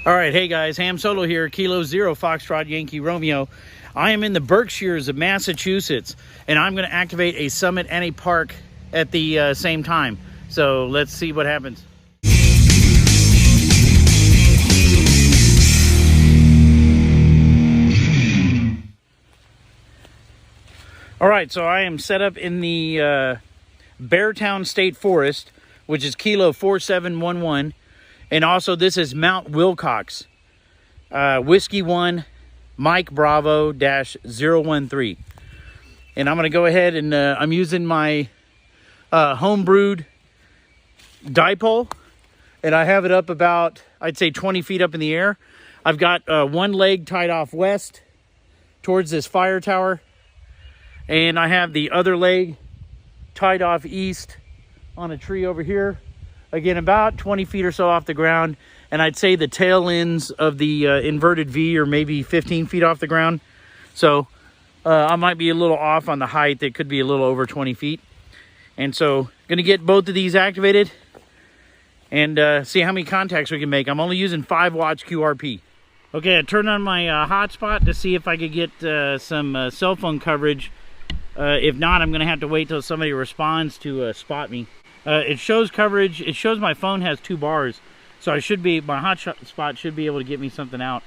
All right, hey guys, Ham Solo here, Kilo Zero Foxtrot Yankee Romeo. I am in the Berkshires of Massachusetts, and I'm going to activate a summit and a park at the same time. So let's see what happens. All right, so I am set up in the Beartown State Forest, which is Kilo 4711. And also, this is Mount Wilcox, Whiskey 1, Mike Bravo -013. And I'm going to go ahead and I'm using my home-brewed Dipole. And I have it up about, I'd say 20 feet up in the air. I've got one leg tied off west towards this fire tower. And I have the other leg tied off east on a tree over here. Again, about 20 feet or so off the ground. And I'd say the tail ends of the inverted V are maybe 15 feet off the ground. So I might be a little off on the height. It could be a little over 20 feet. And so going to get both of these activated and see how many contacts we can make. I'm only using 5 watts QRP. Okay, I turned on my hotspot to see if I could get some cell phone coverage. If not, I'm going to have to wait till somebody responds to spot me. It shows coverage. It shows my phone has 2 bars, so I should be, my hotspot should be able to get me something out.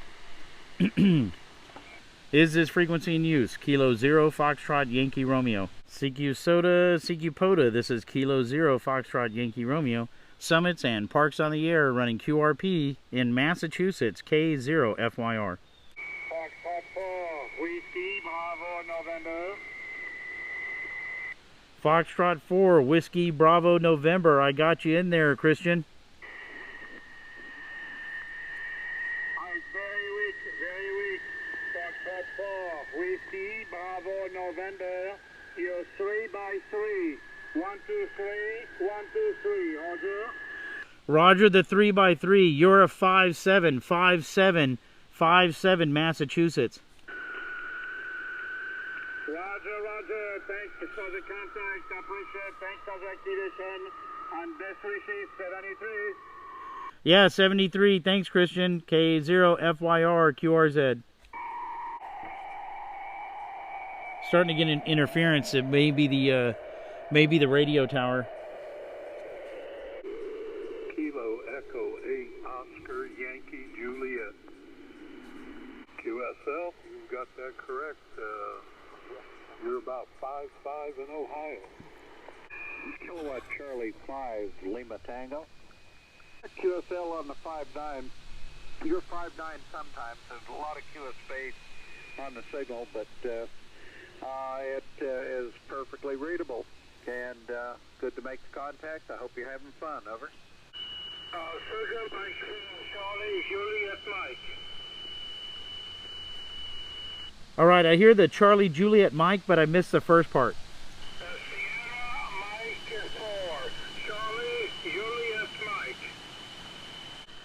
Is this frequency in use? Kilo 0 Foxtrot Yankee Romeo. CQ SOTA, CQ POTA. This is Kilo 0 Foxtrot Yankee Romeo. Summits and parks on the air running QRP in Massachusetts. K0 FYR. Foxtrot 4, Whiskey Bravo November. Foxtrot 4, Whiskey Bravo November. I got you in there, Christian. Very weak, very weak. Foxtrot 4, Whiskey Bravo November. You're 3 by 3. 1, 2, 3, 1, 2, 3. Roger. Roger the 3 by 3. You're a 5-7, 5-7, 5-7, Massachusetts. Roger, roger. Thanks for the contact. Appreciate. Thanks for the activation. And best wishes, 73. Yeah, 73. Thanks, Christian. K0 FYR QRZ. Starting to get an interference. It may be the radio tower. Kilo Echo 8 Oscar Yankee Juliet. QSL, you've got that correct. You're about 5-5 in Ohio. Kilowatt Charlie 5 Lima Tango. QSL on the 5-9. You're 5-9 sometimes. There's a lot of QS space on the signal, but it is perfectly readable and good to make the contact. I hope you're having fun. Over. Circle by Charlie Juliet Mike. All right, I hear the Charlie Juliet Mike, but I missed the first part. Sierra Mike 4, Charlie Juliet Mike.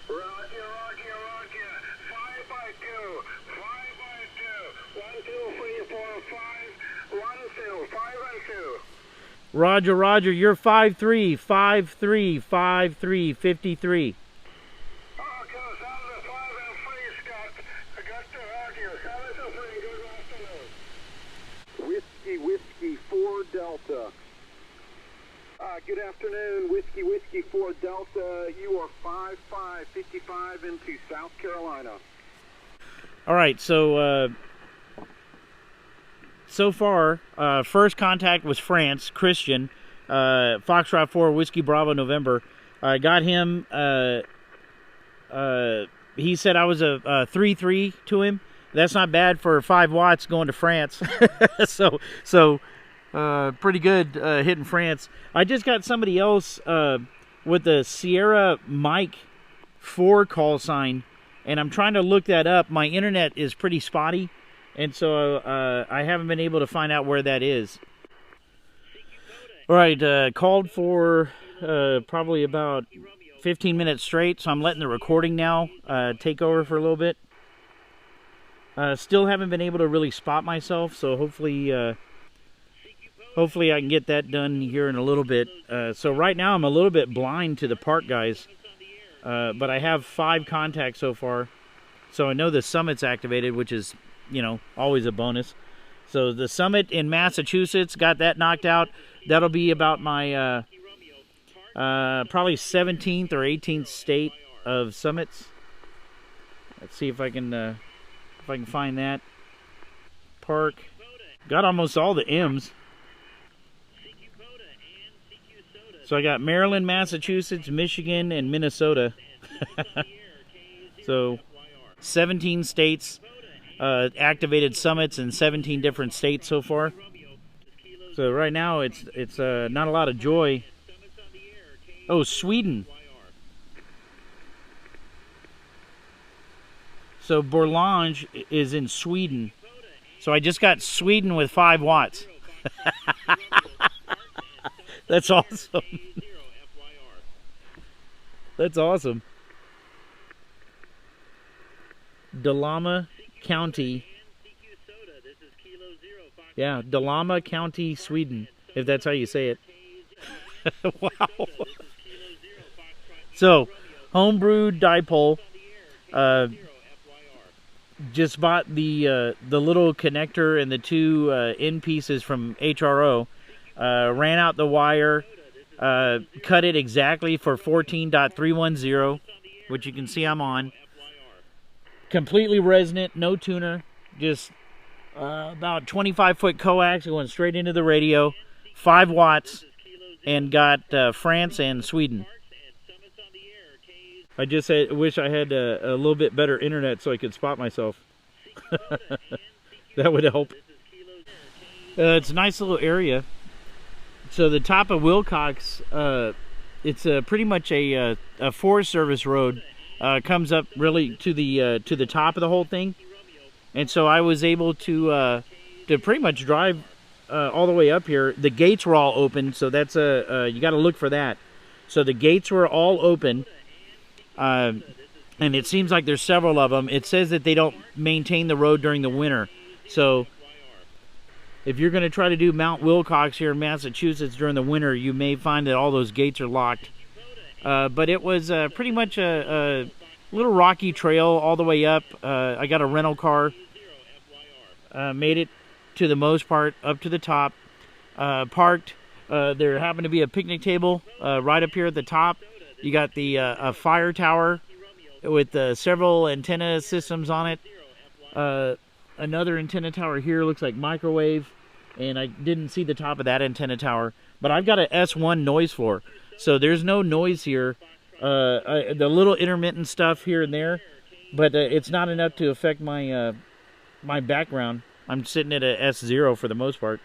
Roger, roger, roger. 5 by 2, 5 by 2. 1, 2, 3, 4, 5. 1, 2, 5 and 2. Roger, roger. You're 5-3, 5-3, 5-3, 53. Whiskey 4 Delta. Good afternoon, Whiskey 4 Delta. You are 5-5, 55 into South Carolina. All right, so far, first contact was France, Christian, Foxtrot 4, Whiskey Bravo November. I got him, he said I was a 3-3 to him. That's not bad for 5 watts going to France. so pretty good hitting France. I just got somebody else with the Sierra Mike 4 call sign, and I'm trying to look that up. My internet is pretty spotty, and so I haven't been able to find out where that is. All right, called for probably about 15 minutes straight, so I'm letting the recording now take over for a little bit. Still haven't been able to really spot myself, so hopefully I can get that done here in a little bit. So right now I'm a little bit blind to the park, guys. but I have 5 contacts so far. So I know the Summit's activated, which is, you know, always a bonus. So the Summit in Massachusetts, got that knocked out. That'll be about my probably 17th or 18th state of Summits. Let's see if I can find that. Park. Got almost all the M's. So I got Maryland, Massachusetts, Michigan, and Minnesota. So 17 states activated Summits in 17 different states so far. So right now it's not a lot of joy. Oh, Sweden. So Borlange is in Sweden. So I just got Sweden with 5 watts. That's awesome. That's awesome. Dalarna County. Yeah, Dalarna County, Sweden, if that's how you say it. Wow. So, home-brew Dipole. Just bought the little connector and the 2 end pieces from HRO. Ran out the wire. Cut it exactly for 14.310, which you can see I'm on. Completely resonant, no tuner. Just about 25-foot coax going straight into the radio. 5 watts. And got France and Sweden. I just wish I had a little bit better internet so I could spot myself. That would help. It's a nice little area. So the top of Wilcox, it's pretty much a Forest Service road. Comes up really to the top of the whole thing, and so I was able to pretty much drive all the way up here. The gates were all open, so that's you got to look for that. So the gates were all open, and it seems like there's several of them. It says that they don't maintain the road during the winter, so if you're going to try to do Mount Wilcox here in Massachusetts during the winter, you may find that all those gates are locked. But it was pretty much a little rocky trail all the way up. I got a rental car. Made it to the most part up to the top. Parked. There happened to be a picnic table right up here at the top. You got the a fire tower with several antenna systems on it. Another antenna tower here looks like microwave, and I didn't see the top of that antenna tower. But I've got an S1 noise floor, so there's no noise here. The little intermittent stuff here and there, but it's not enough to affect my my background. I'm sitting at a S0 for the most part.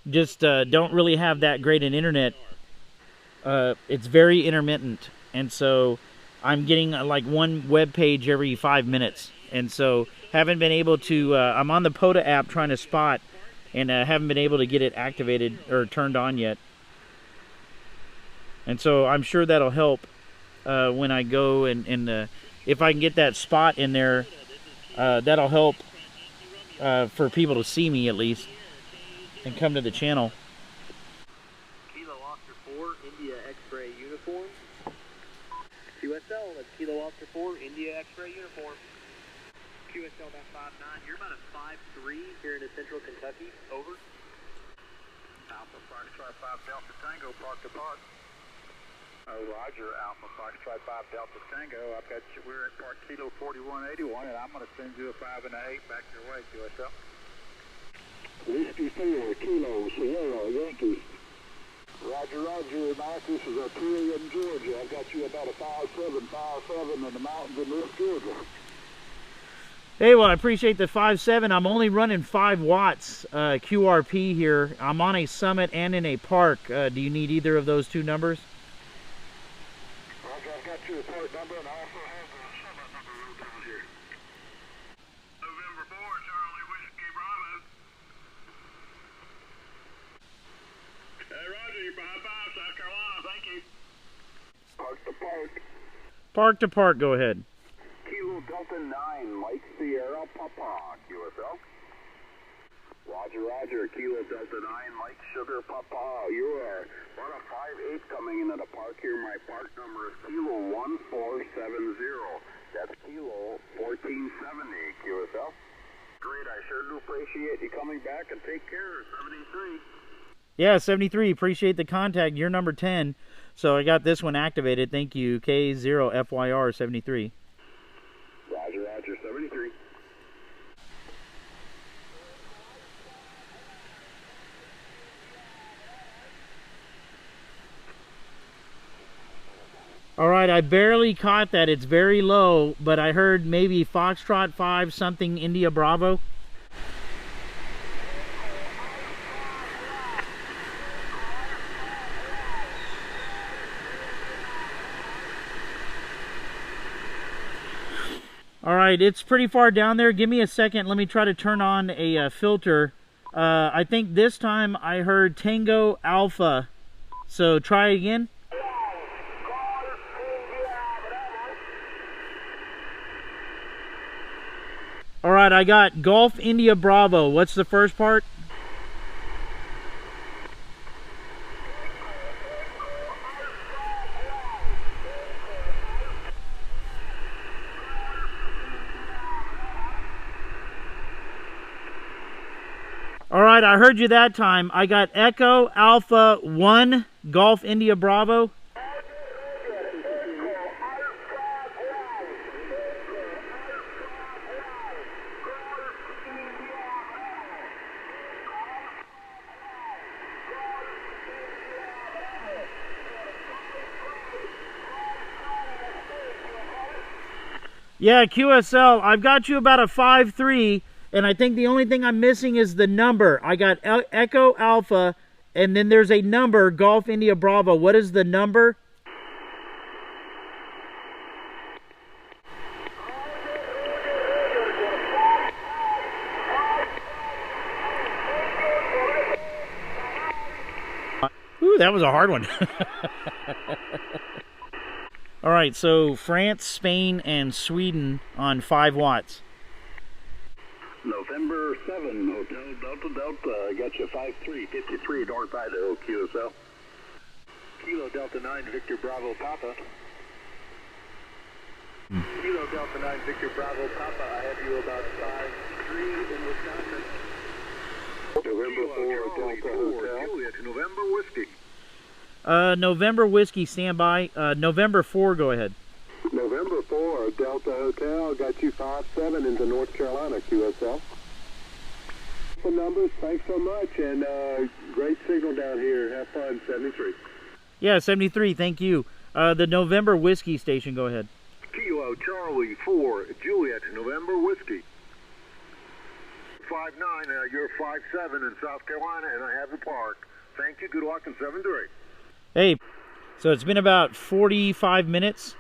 Just don't really have that great an internet. It's very intermittent, and so I'm getting like one web page every 5 minutes, and so haven't been able to. I'm on the POTA app trying to spot, and haven't been able to get it activated or turned on yet. And so I'm sure that'll help when I go and if I can get that spot in there, that'll help for people to see me at least and come to the channel. Kilo Oscar 4, India X-ray uniform. QSL, that's Kilo Oscar 4, India X-ray uniform. QSL about 5'9", you're about a 5'3" here in central Kentucky, over. Alpha Foxtrot 5 Delta Tango, park to park. Oh, Roger, Alpha Foxtrot 5 Delta Tango. I've got you, we're at Park Kilo 4181, and I'm going to send you a 5 and a 8 back your way, QSL. Whiskey 4, Kilo Sierra Yankee. Roger, Roger, Mike, this is Artillery in Georgia. I've got you about a 5'7" in the mountains in North Georgia. Hey, well, I appreciate the 5.7. I'm only running 5 watts QRP here. I'm on a Summit and in a Park. Do you need either of those 2 numbers? Roger, I've got your part number, and I also have the Summit number wrote down here. November 4, Charlie Whiskey Bravo. Roger, you're 5'5", South Carolina, thank you. Park to park. Park to Park, go ahead. Kilo Delta 9, Mike Sierra Papa, QSL. Roger, Roger, Kilo Delta 9, Mike Sugar Papa, you are about a 5-8 coming into the park here. My park number is Kilo 1470. That's Kilo 1470, QSL. Great, I sure do appreciate you coming back, and take care. 73. Yeah, 73, appreciate the contact. You're number 10, so I got this one activated. Thank you, K0FYR73. Roger, Roger, 73. All right, I barely caught that. It's very low, but I heard maybe Foxtrot 5 something India Bravo. All right, it's pretty far down there. Give me a second. Let me try to turn on a filter. I think this time I heard Tango Alpha. So try again. All right, I got Golf India Bravo. What's the first part? All right, I heard you that time. I got Echo Alpha 1 Golf India Bravo. Yeah, QSL, I've got you about a 5-3, and I think the only thing I'm missing is the number. I got Echo Alpha, and then there's a number, Golf India Bravo. What is the number? Ooh, that was a hard one. All right, so France, Spain, and Sweden on 5 watts. November 7, Hotel Delta Delta, I got you 5-3, 53 North Idaho, QSL. Kilo Delta 9, Victor Bravo Papa. Kilo Delta 9, Victor Bravo Papa, I have you about 5-3 in Wisconsin. November 4, Delta Hotel. Juliet, November Whiskey. November Whiskey, standby. November 4, go ahead. November 4, Delta Hotel, got you 5-7 into North Carolina, QSL. The numbers, thanks so much, and great signal down here. Have fun, 73. Yeah, 73, thank you. The November Whiskey station, go ahead. Kilo Charlie 4, Juliet, November Whiskey. 5-9, you're 5-7 in South Carolina, and I have the park. Thank you, good luck, and 7-3. Hey, so it's been about 45 minutes,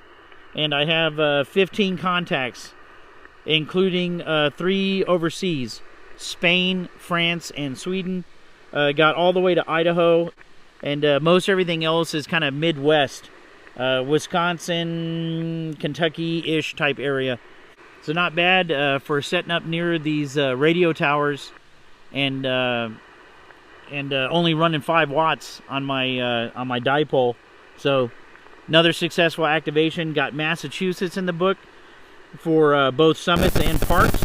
and I have 15 contacts, including 3 overseas, Spain, France, and Sweden. Got all the way to Idaho, and most everything else is kind of Midwest, Wisconsin, Kentucky-ish type area. So not bad for setting up near these radio towers, and only running 5 watts on my dipole. So another successful activation. Got Massachusetts in the book for both summits and parks.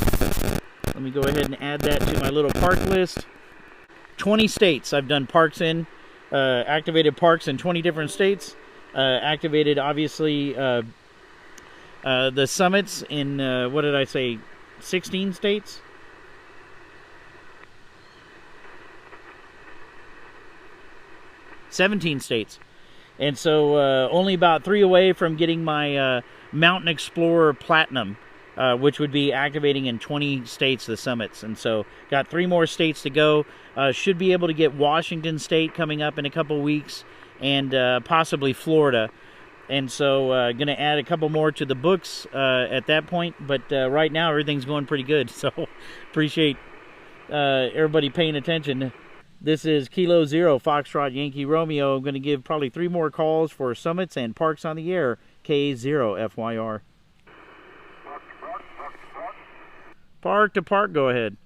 Let me go ahead and add that to my little park list. 20 states I've done parks in, activated parks in 20 different states. Activated, obviously, the summits in, what did I say, 16 states? $17 states. And so only about 3 away from getting my Mountain Explorer Platinum, which would be activating in 20 states, the summits. And so got 3 more states to go. Should be able to get Washington State coming up in a couple weeks, and possibly Florida. And so going to add a couple more to the books at that point. But right now everything's going pretty good. So appreciate everybody paying attention. This is Kilo 0 Foxtrot Yankee Romeo. I'm going to give probably 3 more calls for summits and parks on the air. K0FYR. Park. Park to park, go ahead.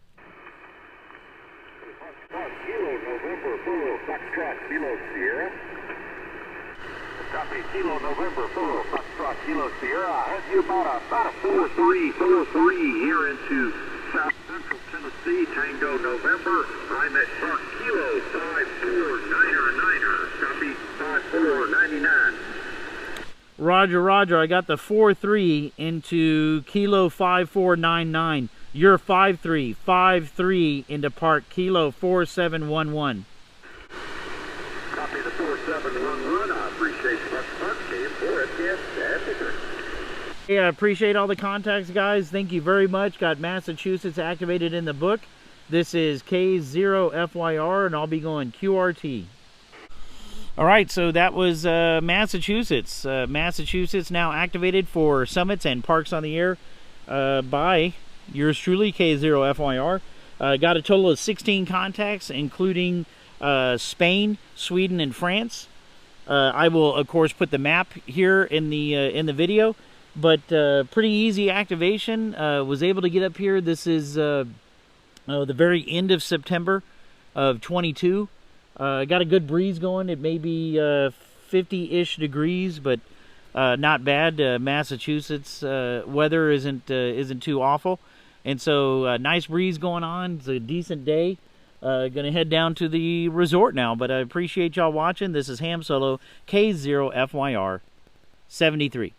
Copy, Kilo November 4, Foxtrot, Kilo Sierra. I have you about a 4-3 here into South Central Tennessee, Tango November. I'm at Park Kilo 5499er. Copy, 5499. Roger, roger. I got the 4-3 into Kilo 5499. You're 5-3 into Park Kilo 4711. Copy the 4711. I appreciate the punch. Came for it. Yes, that's it. Yeah, I appreciate all the contacts, guys. Thank you very much. Got Massachusetts activated in the book. This is K0FYR, and I'll be going QRT. All right, so that was Massachusetts. Massachusetts now activated for summits and parks on the air by yours truly, K0FYR. Got a total of 16 contacts, including Spain, Sweden, and France. I will, of course, put the map here in the video. But pretty easy activation. Was able to get up here. This is the very end of September of 22. Got a good breeze going. It may be 50-ish degrees, but not bad. Massachusetts weather isn't too awful, and so nice breeze going on. It's a decent day. Gonna head down to the resort now, but I appreciate y'all watching. This is Ham Solo, K0FYR 73.